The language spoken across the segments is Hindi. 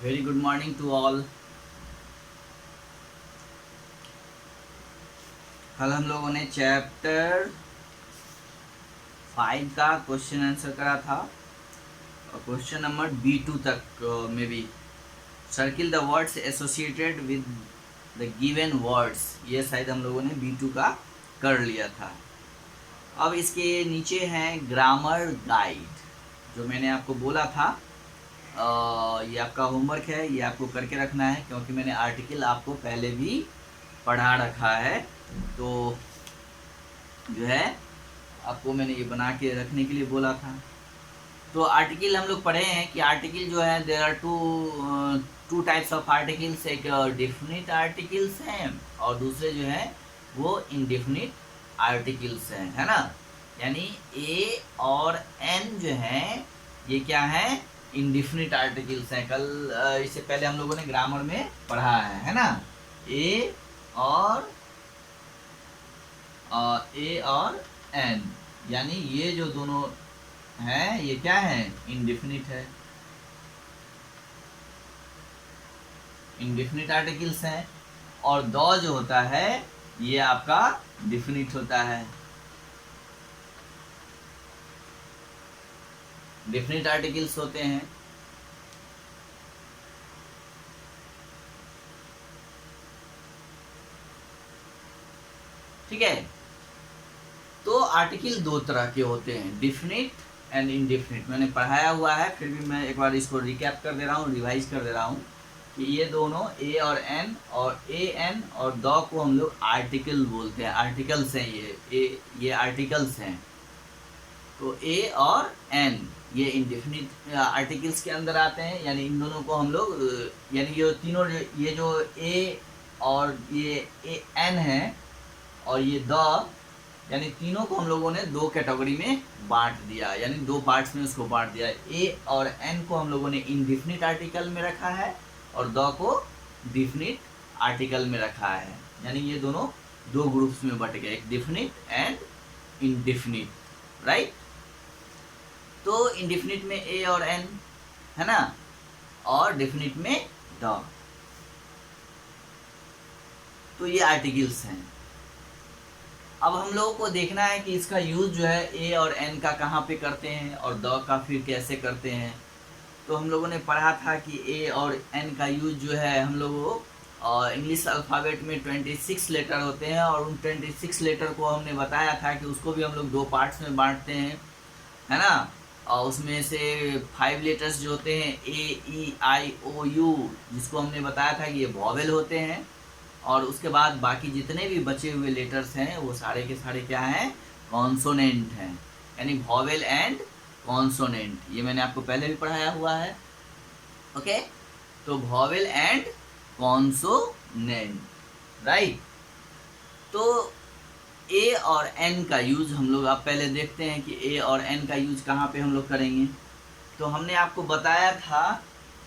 Very good morning to all. कल हम लोगों ने चैप्टर 5 का क्वेश्चन आंसर करा था और क्वेश्चन नंबर B2 तक में भी circle the words associated with the given words, ये शायद हम लोगों ने B2 का कर लिया था। अब इसके नीचे हैं ग्रामर गाइड, जो मैंने आपको बोला था। ये आपका होमवर्क है, ये आपको करके रखना है क्योंकि मैंने आर्टिकल आपको पहले भी पढ़ा रखा है। तो जो है आपको मैंने ये बना के रखने के लिए बोला था। तो आर्टिकल हम लोग पढ़े हैं कि आर्टिकल जो है there are two types of articles. एक डिफिनिट आर्टिकल्स हैं और दूसरे जो है वो इनडिफिनिट आर्टिकल्स हैं, है ना। यानी ए और एन जो है ये क्या है, इनडिफिनिट आर्टिकल्स हैं। कल इससे पहले हम लोगों ने ग्रामर में पढ़ा है ना। ए और एन, यानी ये जो दोनों हैं ये क्या है, इनडिफिनिट है, इनडिफिनिट आर्टिकल्स हैं। और दो जो होता है ये आपका डिफिनिट होता है, डिफिनिट आर्टिकल्स होते हैं। ठीक है, तो आर्टिकल दो तरह के होते हैं, डिफिनिट एंड इनडिफिनिट। मैंने पढ़ाया हुआ है, फिर भी मैं एक बार इसको रिकैप कर दे रहा हूँ, रिवाइज कर दे रहा हूँ कि ये दोनों ए और एन और दो को हम लोग आर्टिकल बोलते हैं, आर्टिकल्स हैं ये आर्टिकल्स हैं। तो ए और एन ये इनडिफिनिट आर्टिकल्स के अंदर आते हैं, यानी इन दोनों को हम लोग यानी ये तीनों, ये जो ए और ये एन है और ये द, यानी तीनों को हम लोगों ने दो कैटेगरी में बांट दिया, यानी दो पार्ट्स में उसको बांट दिया। ए और एन को हम लोगों ने इनडिफिनिट आर्टिकल में रखा है और द को डिफिनिट आर्टिकल में रखा है, यानी ये दोनों दो ग्रुप्स में बट गए, एक डिफिनिट एंड इनडिफिनिट, राइट। तो इनडिफिनिट में ए और एन है ना, और डिफिनिट में द। तो ये आर्टिकल्स हैं। अब हम लोगों को देखना है कि इसका यूज जो है ए और एन का कहाँ पे करते हैं और द का फिर कैसे करते हैं। तो हम लोगों ने पढ़ा था कि ए और एन का यूज जो है हम लोगों इंग्लिश अल्फ़ाबेट में 26 लेटर होते हैं और उन 26 लेटर को हमने बताया था कि उसको भी हम लोग दो पार्ट्स में बांटते हैं, है ना। और उसमें से 5 लेटर्स जो होते हैं A E I O U, जिसको हमने बताया था कि ये वॉवेल होते हैं, और उसके बाद बाकी जितने भी बचे हुए लेटर्स हैं वो सारे के सारे क्या हैं, कॉन्सोनेंट हैं, यानी वॉवेल एंड कॉन्सोनेंट। ये मैंने आपको पहले भी पढ़ाया हुआ है, ओके। तो वॉवेल एंड कॉन्सोनेंट, राइट। तो ए और एन का यूज हम लोग आप पहले देखते हैं कि ए और एन का यूज कहाँ पे हम लोग करेंगे। तो हमने आपको बताया था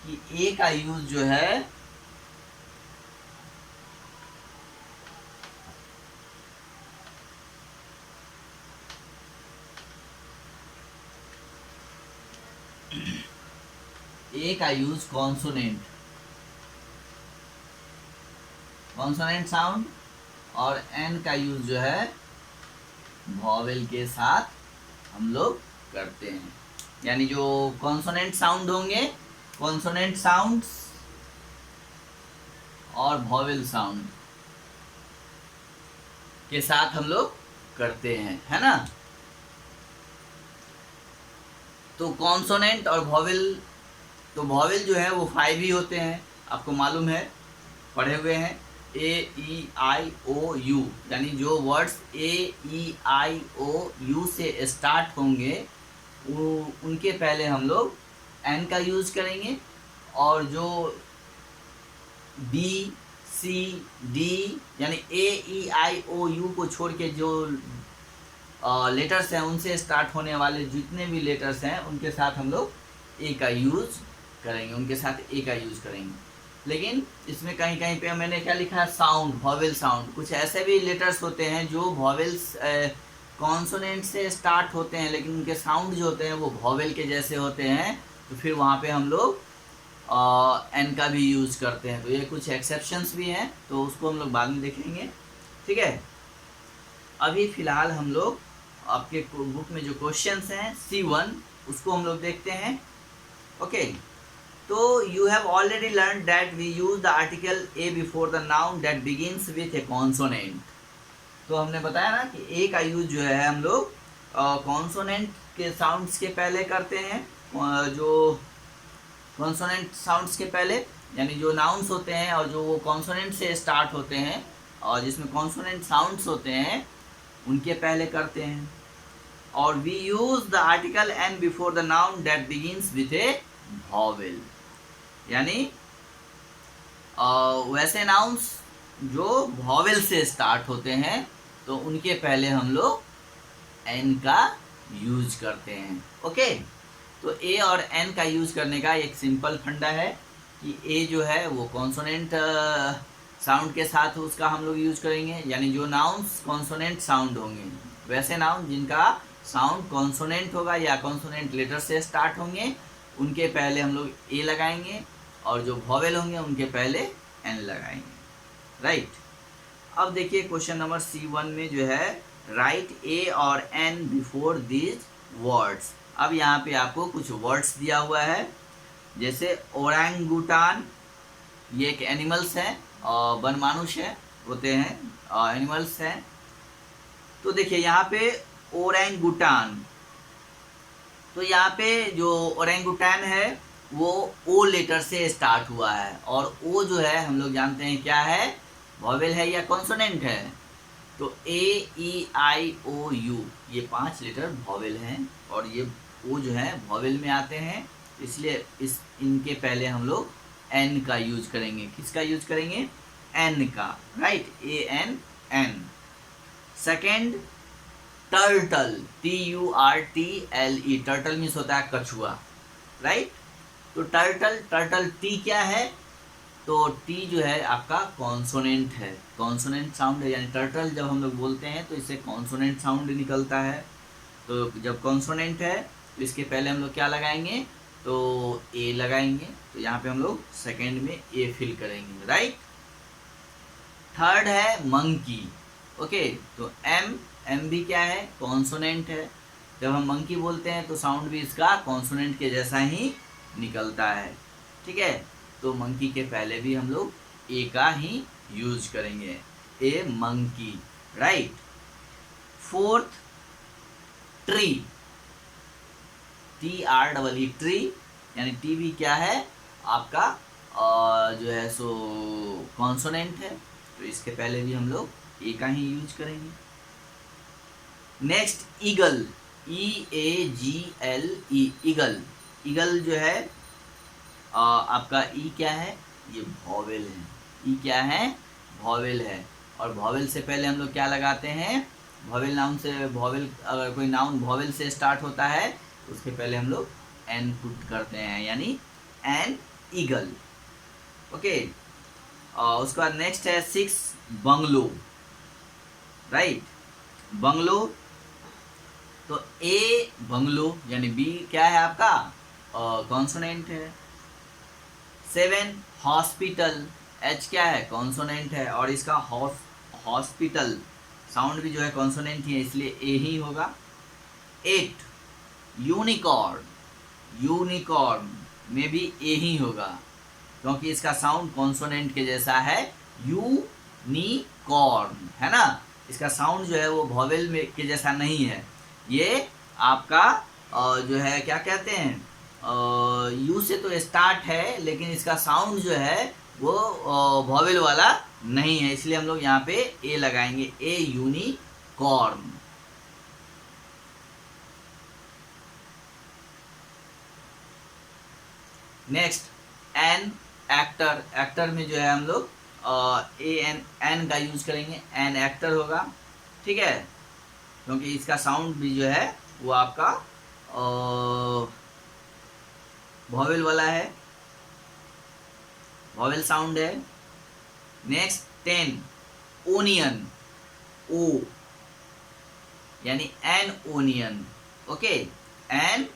कि ए का यूज जो है ए का यूज कॉन्सोनेंट साउंड और एन का यूज जो है वॉवेल के साथ हम लोग करते हैं। यानी जो कॉन्सोनेंट साउंड होंगे, कॉन्सोनेंट साउंड्स और वॉवेल साउंड के साथ हम लोग करते हैं, है ना। तो कॉन्सोनेंट और वॉवेल, तो वॉवेल जो है वो 5 ही होते हैं, आपको मालूम है, पढ़े हुए हैं। A E I O U, यानी जो words A E I O U से स्टार्ट होंगे उनके पहले हम लोग एन का यूज करेंगे, और जो B C D यानी A E I O U को छोड़ के जो लेटर्स हैं उनसे स्टार्ट होने वाले जितने भी लेटर्स हैं उनके साथ हम लोग ए का यूज करेंगे, उनके साथ ए का यूज करेंगे। लेकिन इसमें कहीं कहीं पे मैंने क्या लिखा है, साउंड, वॉवेल साउंड। कुछ ऐसे भी लेटर्स होते हैं जो वॉवेल्स कॉन्सोनेंट से स्टार्ट होते हैं लेकिन उनके साउंड जो होते हैं वो वॉवेल के जैसे होते हैं, तो फिर वहाँ पे हम लोग एन का भी यूज करते हैं। तो ये कुछ एक्सेप्शंस भी हैं, तो उसको हम लोग बाद में देखेंगे, ठीक है। अभी फिलहाल हम लोग आपके बुक में जो क्वेश्चंस हैं C1 उसको हम लोग देखते हैं, ओके। तो you have already learn that we use the article a before the noun that begins with a consonant. तो हमने बताया ना कि ए का यूज जो है हम लोग कॉन्सोनेंट के साउंड्स के पहले करते हैं, जो कॉन्सोनेंट साउंड्स के पहले, यानी जो नाउन्स होते हैं और जो वो कॉन्सोनेंट से स्टार्ट होते हैं और जिसमें कॉन्सोनेंट साउंड्स होते हैं उनके पहले करते हैं। और we use the article an before the noun that begins with a vowel, यानी वैसे नाउन्स जो वॉवेल से स्टार्ट होते हैं तो उनके पहले हम लोग एन का यूज करते हैं, ओके। तो ए और एन का यूज करने का एक सिंपल फंडा है कि ए जो है वो कॉन्सोनेंट साउंड के साथ उसका हम लोग यूज करेंगे, यानी जो नाउन्स कॉन्सोनेंट साउंड होंगे, वैसे नाउन जिनका साउंड कॉन्सोनेंट होगा या कॉन्सोनेंट लेटर से स्टार्ट होंगे उनके पहले हम लोग ए लगाएंगे, और जो वॉवेल होंगे उनके पहले एन लगाएंगे, राइट। अब देखिए क्वेश्चन नंबर C1 में जो है राइट ए और एन बिफोर दीज वर्ड्स। अब यहाँ पे आपको कुछ वर्ड्स दिया हुआ है, जैसे ओरंगुटान, ये एक एनिमल्स हैं और वनमानुष है होते हैं, एनिमल्स हैं। तो देखिए यहाँ पे ओरंगुटान, तो यहाँ पे जो ओरंगुटान है वो ओ लेटर से स्टार्ट हुआ है, और ओ जो है हम लोग जानते हैं क्या है, वॉवेल है या कॉन्सोनेंट है। तो ए ई आई ओ यू ये 5 लेटर वॉवेल हैं और ये ओ जो है वॉवेल में आते हैं, इसलिए इनके पहले हम लोग एन का यूज करेंगे। किसका यूज करेंगे? एन का, right, A N N. Second turtle, TURTLE, turtle means होता है कछुआ, राइट। तो टर्टल टी क्या है, तो टी जो है आपका कॉन्सोनेंट है, कॉन्सोनेंट साउंड है, यानी टर्टल जब हम लोग बोलते हैं तो इससे कॉन्सोनेंट साउंड निकलता है। तो जब कॉन्सोनेंट है तो इसके पहले हम लोग क्या लगाएंगे, तो ए लगाएंगे। तो यहाँ पे हम लोग सेकेंड में ए फिल करेंगे, राइट। थर्ड है मंकी, ओके। तो एम भी क्या है, कॉन्सोनेंट है। जब हम मंकी बोलते हैं तो साउंड भी इसका कॉन्सोनेंट के जैसा ही निकलता है, ठीक है। तो मंकी के पहले भी हम लोग ए का ही यूज करेंगे, a monkey, right. Fourth tree, TREE, tree, यानी टी भी क्या है आपका जो है सो कॉन्सोनेंट है, तो इसके पहले भी हम लोग ए का ही यूज करेंगे। Next eagle, EAGLE, eagle. Eagle जो है आपका ई क्या है, ये वॉवेल है, ई क्या है, वॉवेल है। और वॉवेल से पहले हम लोग क्या लगाते हैं, वॉवेल नाउन से, वॉवेल अगर कोई नाउन वॉवेल से स्टार्ट होता है तो उसके पहले हम लोग एन पुट करते हैं, यानी एन ईगल, ओके। उसके बाद नेक्स्ट है 6 बंगलो, राइट, बंगलो। तो ए बंगलो यानी बी क्या है आपका, कॉन्सोनेंट है। 7 हॉस्पिटल, एच क्या है, कॉन्सोनेंट है, और इसका हॉस्पिटल साउंड भी जो है कॉन्सोनेंट ही है, इसलिए ए ही होगा। 8 यूनिकॉर्न, यूनिकॉर्न में भी ए ही होगा, क्योंकि इसका साउंड कॉन्सोनेंट के जैसा है, यूनिकॉर्न, है ना। इसका साउंड जो है वो वॉवेल में के जैसा नहीं है, ये आपका जो है क्या कहते हैं, यू से तो स्टार्ट है, लेकिन इसका साउंड जो है वो वॉवेल वाला नहीं है, इसलिए हम लोग यहाँ पे ए लगाएंगे, a unicorn. Next N actor, actor में जो है हम लोग एन का यूज करेंगे, एन एक्टर होगा, ठीक है, क्योंकि इसका साउंड भी जो है वो आपका वॉवेल वाला है, वॉवेल साउंड है। नेक्स्ट 10 ओनियन, ओ यानी an onion, okay, an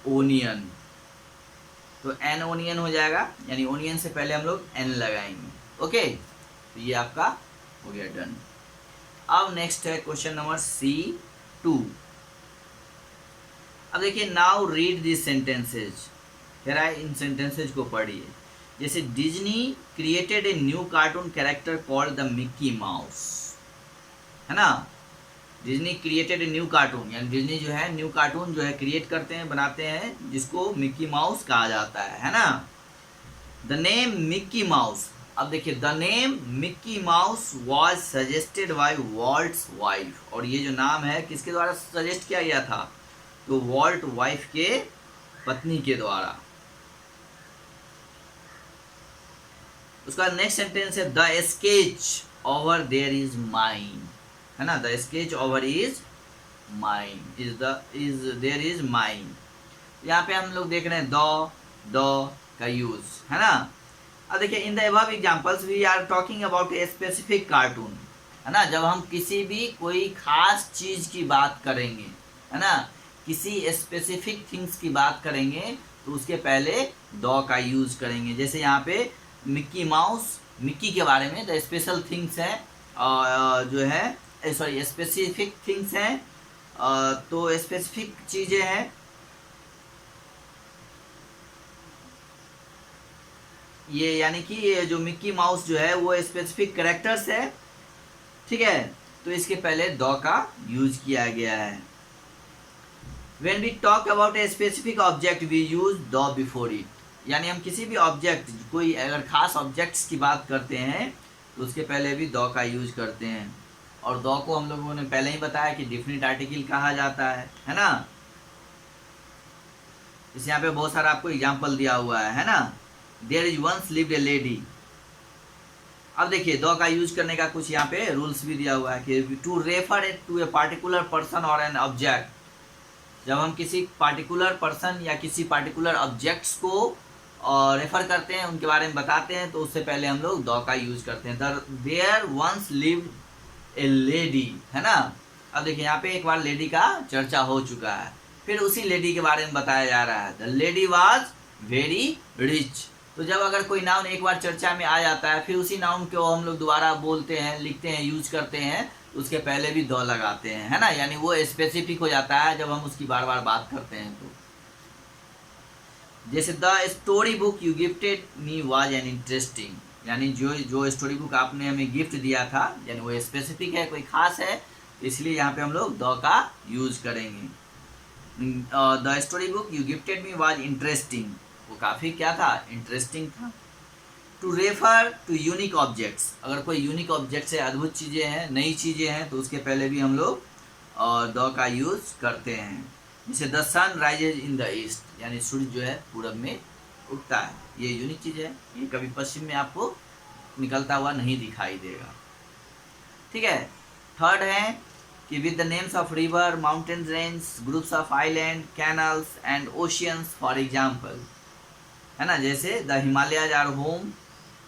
onion. तो एन ओनियन हो जाएगा, यानी ओनियन से पहले हम लोग एन लगाएंगे। ओके, तो ये आपका हो गया डन। अब नेक्स्ट है क्वेश्चन नंबर C2। अब देखिए, नाउ रीड दिस सेंटेंसेज, कह रहा है इन सेंटेंसेज को पढ़िए। जैसे Disney created a new cartoon character called the Mickey mouse, है ना। Disney created a new cartoon, यानी डिज्नी जो है न्यू कार्टून जो है क्रिएट करते हैं, बनाते हैं, जिसको मिक्की माउस कहा जाता है ना। द नेम मिक्की माउस, अब देखिए the name Mickey mouse was suggested by vaults wife, और ये जो नाम है किसके द्वारा सजेस्ट किया गया था, तो वॉल्ट वाइफ के पत्नी के द्वारा। उसका नेक्स्ट सेंटेंस है the sketch over there is mine, है ना। The sketch over is mine, is there is mine. यहाँ पे हम लोग देख रहे हैं द का यूज, है ना। अब देखिए, in the above examples we are talking about a specific cartoon, है ना। जब हम किसी भी कोई खास चीज की बात करेंगे, है ना, किसी स्पेसिफिक थिंग्स की बात करेंगे, तो उसके पहले द का यूज करेंगे। जैसे यहाँ पे मिक्की माउस, मिक्की के बारे में द स्पेशल थिंग्स है, जो है सॉरी स्पेसिफिक थिंग्स हैं, तो स्पेसिफिक चीजें हैं, ये यानी कि ये जो मिक्की माउस जो है वो स्पेसिफिक कैरेक्टर्स है, ठीक है। तो इसके पहले द का यूज किया गया है। When we talk about a specific object, we use the before it, यानी हम किसी भी ऑब्जेक्ट, कोई अगर खास ऑब्जेक्ट्स की बात करते हैं तो उसके पहले भी द का यूज करते हैं। और द को हम लोगों ने पहले ही बताया कि डिफिनिट आर्टिकल कहा जाता है ना। इस यहाँ पे बहुत सारा आपको एग्जाम्पल दिया हुआ है ना। There is once lived a lady, अब देखिए द का यूज करने का कुछ यहाँ पे रूल्स भी दिया हुआ है कि to refer to a particular person और एन ऑब्जेक्ट, जब हम किसी पार्टिकुलर पर्सन या किसी पार्टिकुलर ऑब्जेक्ट्स को रेफर करते हैं, उनके बारे में बताते हैं, तो उससे पहले हम लोग द का यूज करते हैं। There once lived a lady, है ना। अब देखिए यहाँ पे एक बार लेडी का चर्चा हो चुका है, फिर उसी लेडी के बारे में बताया जा रहा है। The lady was very rich, तो जब अगर कोई नाउन एक बार चर्चा में आ जाता है, फिर उसी नाउन को हम लोग दोबारा बोलते हैं, लिखते हैं, यूज करते हैं, उसके पहले भी द लगाते हैं, है ना। यानी वो स्पेसिफिक हो जाता है जब हम उसकी बार बार बात करते हैं। तो जैसे the story book you gifted me was an interesting, यानी जो स्टोरी बुक आपने हमें गिफ्ट दिया था, यानी वो स्पेसिफिक है, कोई खास है, इसलिए यहाँ पे हम लोग द का यूज करेंगे। The story book you gifted me was interesting, वो काफ़ी क्या था, इंटरेस्टिंग था। To refer to unique objects, अगर कोई यूनिक ऑब्जेक्ट्स है, अद्भुत चीज़ें हैं, नई चीज़ें हैं, तो उसके पहले भी हम लोग द का यूज करते हैं। जैसे the sun rises in the east, यानी सूर्य जो है पूरब में उगता है, ये यूनिक चीज़ है, ये कभी पश्चिम में आपको निकलता हुआ नहीं दिखाई देगा, ठीक है। थर्ड है कि with the names of river, mountain range, groups of island, canals and oceans for example, है ना। जैसे the Himalayas are home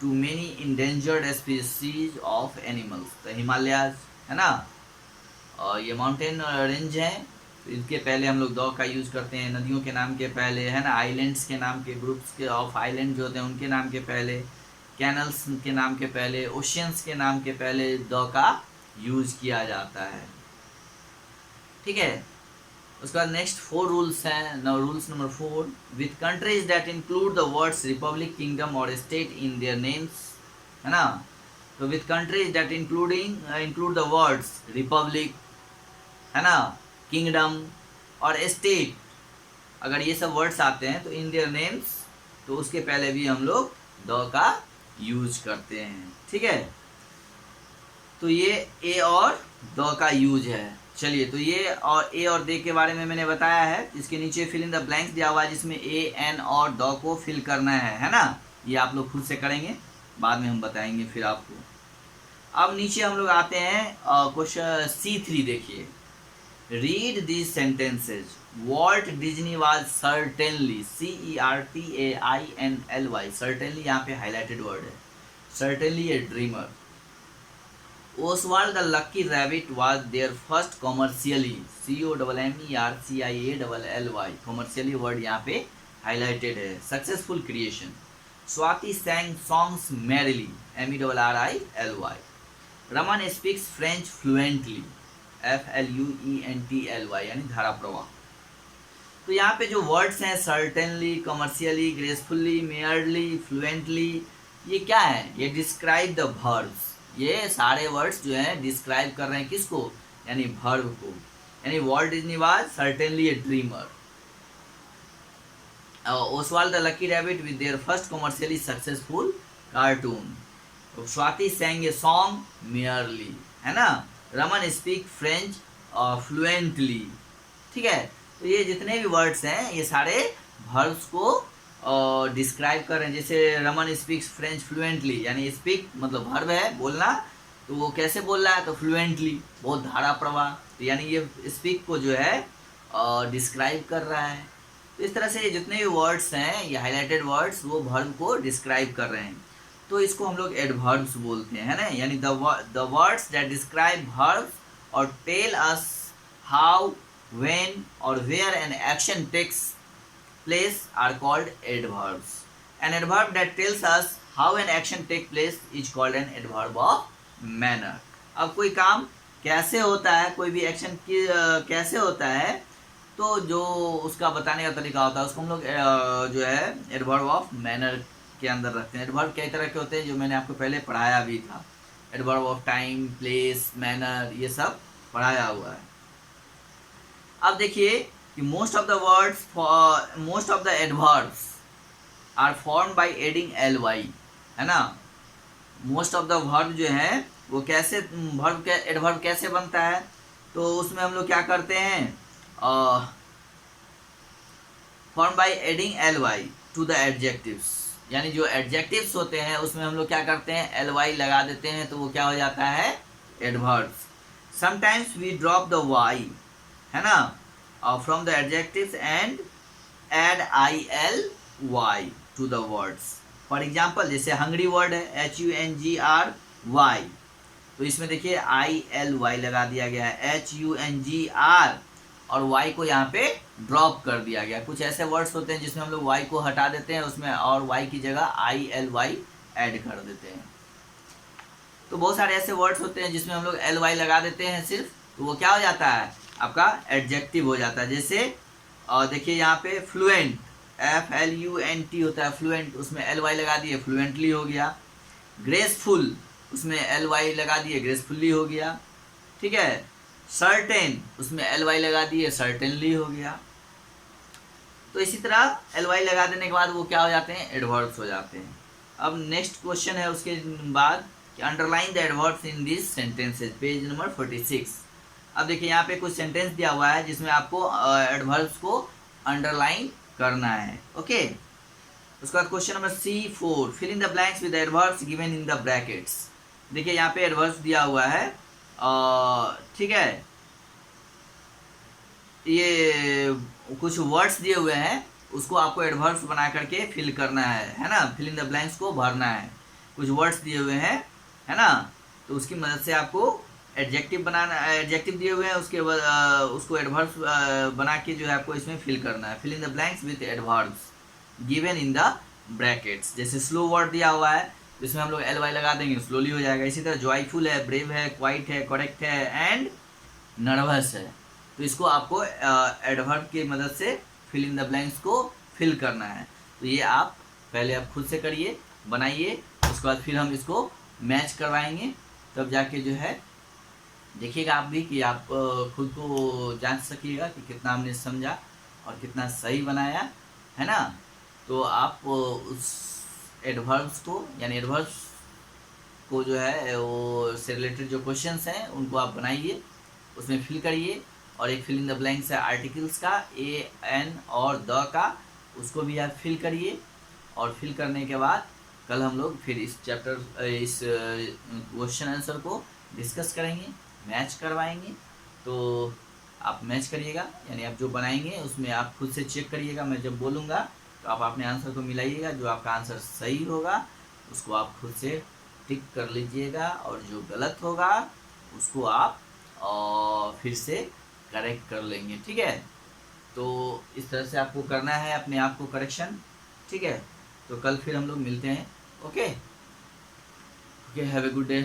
to many endangered species of animals, तो हिमालयाज, है ना, और ये माउंटेन रेंज है, तो इनके पहले हम लोग द का यूज करते हैं। नदियों के नाम के पहले, है ना, आइलैंड्स के नाम के, ग्रुप्स के ऑफ आइलैंड जो होते हैं उनके नाम के पहले, कैनल्स के नाम के पहले, ओशियंस के नाम के पहले द का यूज किया जाता है, ठीक है। उसका नेक्स्ट 4 रूल्स हैं। Rules number 4, with countries that include the words Republic, kingdom और स्टेट इन देयर नेम्स, है ना। तो with countries that include the words Republic, है ना, किंगडम और स्टेट, अगर ये सब वर्ड्स आते हैं तो इन देयर नेम्स, तो उसके पहले भी हम लोग द का यूज करते हैं, ठीक है। तो ये ए और द का यूज है। चलिए, तो ये और ए और दे के बारे में मैंने बताया है। इसके नीचे फिल इन द ब्लैंक्स दिया हुआ है, जिसमें ए, एन और द को फिल करना है ना। ये आप लोग खुद से करेंगे, बाद में हम बताएंगे फिर आपको। अब नीचे हम लोग आते हैं क्वेश्चन C3, देखिए। Read these sentences. Walt Disney was certainly, CERTAINLY, certainly यहाँ पे हाईलाइटेड वर्ड है, certainly A dreamer. Oswald the Lucky Rabbit was their first commercially, COMMERCIALLY, commercially word यहाँ पे हाईलाइटेड है। Successful creation, Swati sang songs merrily, MERRILY. Raman speaks French fluently, FLUENTLY, यानी धारा प्रवाह। तो यहाँ पे जो वर्ड्स हैं सर्टेनली, कमर्शियली, ग्रेसफुल्ली, मेयरली, फ्लुएंटली, ये क्या है? ये डिस्क्राइब द वर्ब्स। ये सारे वर्ड्स जो हैं डिस्क्राइब कर रहे हैं किसको? यानी वर्ब को। यानी Walt Disney was certainly A dreamer. Oswald the lucky rabbit with their first commercially successful cartoon. Swati sang a song merely, है ना। Raman speak French fluently. ठीक है, तो ये जितने भी वर्ड्स हैं ये सारे वर्ब्स को डिस्क्राइब कर रहे हैं। जैसे रमन स्पीक्स फ्रेंच फ्लुएंटली, यानी स्पीक मतलब वर्ब है बोलना, तो वो कैसे बोल रहा है? तो फ्लुएंटली, बहुत धारा प्रवाह, तो यानी ये स्पीक को जो है डिस्क्राइब कर रहा है। तो इस तरह से ये जितने भी वर्ड्स हैं, ये हाईलाइटेड वर्ड्स, वो वर्ब को डिस्क्राइब कर रहे हैं। तो इसको हम लोग एडवर्ब्स बोलते हैं, है ना। यानी the words that describe verbs और tell us how, when or where an action takes place are called adverbs. An adverb that tells us how an action takes place is called an adverb of manner. अब कोई काम कैसे होता है, कोई भी एक्शन की कैसे होता है, तो जो उसका बताने का तरीका होता है उसको हम लोग जो है एडवर्ब ऑफ मैनर के अंदर रखते हैं। एडवर्ब कई तरह के होते हैं जो मैंने आपको पहले पढ़ाया भी था। Adverb of time, place, manner, ये सब पढ़ाया हुआ है। अब देखिए कि most of the adverbs are form by adding ly, है ना। मोस्ट ऑफ द वर्ब जो है वो कैसे एडवर्ब कैसे बनता है? तो उसमें हम लोग क्या करते हैं? Form by adding ly to the adjectives, यानी जो एडजेक्टिव्स होते हैं उसमें हम लोग क्या करते हैं? ly लगा देते हैं, तो वो क्या हो जाता है? Adverbs. Sometimes we drop the y, है ना, from the adjectives and add ILY to the words. For example, जैसे हंग्री वर्ड है HUNGRY, तो इसमें देखिए ILY लगा दिया गया है, HUNGR, और Y को यहाँ पे ड्रॉप कर दिया गया। कुछ ऐसे वर्ड्स होते हैं जिसमें हम लोग Y को हटा देते हैं उसमें, और Y की जगह ILY ऐड कर देते हैं। तो बहुत सारे ऐसे वर्ड्स होते हैं जिसमें हम लोग LY लगा देते हैं सिर्फ, तो वो क्या हो जाता है? आपका एडजेक्टिव हो जाता है। जैसे देखिए यहाँ पे फ्लुएंट, FLUNT होता है फ्लुएंट, उसमें LY लगा दिए, फ्लुएंटली हो गया। ग्रेसफुल, उसमें LY लगा दिए, ग्रेसफुल्ली हो गया। ठीक है। सर्टेन, उसमें LY लगा दिए, सर्टेनली हो गया। तो इसी तरह LY लगा देने के बाद वो क्या हो जाते हैं? एडवर्ब्स हो जाते हैं। अब नेक्स्ट क्वेश्चन है उसके बाद कि underline the adverbs in this sentences, page number 46। अब देखिए यहाँ पे कुछ सेंटेंस दिया हुआ है जिसमें आपको एडवर्ब्स को अंडरलाइन करना है। ओके, उसके बाद question number C4, fill in the blanks with adverbs given in the brackets. देखिए यहाँ पे एडवर्ब्स दिया हुआ है, ठीक है, ये कुछ वर्ड्स दिए हुए हैं, उसको आपको एडवर्ब्स बना करके फिल करना है ना। फिल इन द ब्लैंक्स को भरना है। कुछ वर्ड्स दिए हुए हैं, है ना, तो उसकी मदद से आपको एडजेक्टिव बनाना, एडजेक्टिव दिए हुए हैं, उसके बाद उसको एडवर्ब्स बना के जो है आपको इसमें फिल करना है। Fill in the blanks with adverbs given in the brackets. जैसे स्लो वर्ड दिया हुआ है, जिसमें हम लोग LY लगा देंगे, स्लोली हो जाएगा। इसी तरह जॉयफुल है, ब्रेव है, क्वाइट है, करेक्ट है एंड नर्वस है। तो इसको आपको एडवर्ब की मदद से फिल इन द ब्लैंक्स को फिल करना है। तो ये आप पहले आप खुद से करिए, बनाइए, उसके बाद फिर हम इसको मैच करवाएंगे, तब जाके जो है देखिएगा आप भी कि आप खुद को जांच सकिएगा कि कितना हमने समझा और कितना सही बनाया, है ना। तो आप उस एडवर्ब्स को, यानी एडवर्ब्स को जो है वो से रिलेटेड जो क्वेश्चंस हैं उनको आप बनाइए, उसमें फिल करिए। और एक फिल इन द ब्लैंक्स है आर्टिकल्स का, A, N और द का, उसको भी आप फिल करिए। और फिल करने के बाद कल हम लोग फिर इस चैप्टर, इस क्वेश्चन आंसर को डिस्कस करेंगे, मैच करवाएंगे। तो आप मैच करिएगा, यानी आप जो बनाएंगे उसमें आप खुद से चेक करिएगा। मैं जब बोलूँगा तो आप अपने आंसर को मिलाइएगा, जो आपका आंसर सही होगा उसको आप खुद से टिक कर लीजिएगा, और जो गलत होगा उसको आप फिर से करेक्ट कर लेंगे। ठीक है, तो इस तरह से आपको करना है अपने आप को करेक्शन, ठीक है। तो कल फिर हम लोग मिलते हैं। Okay okay, have a good day.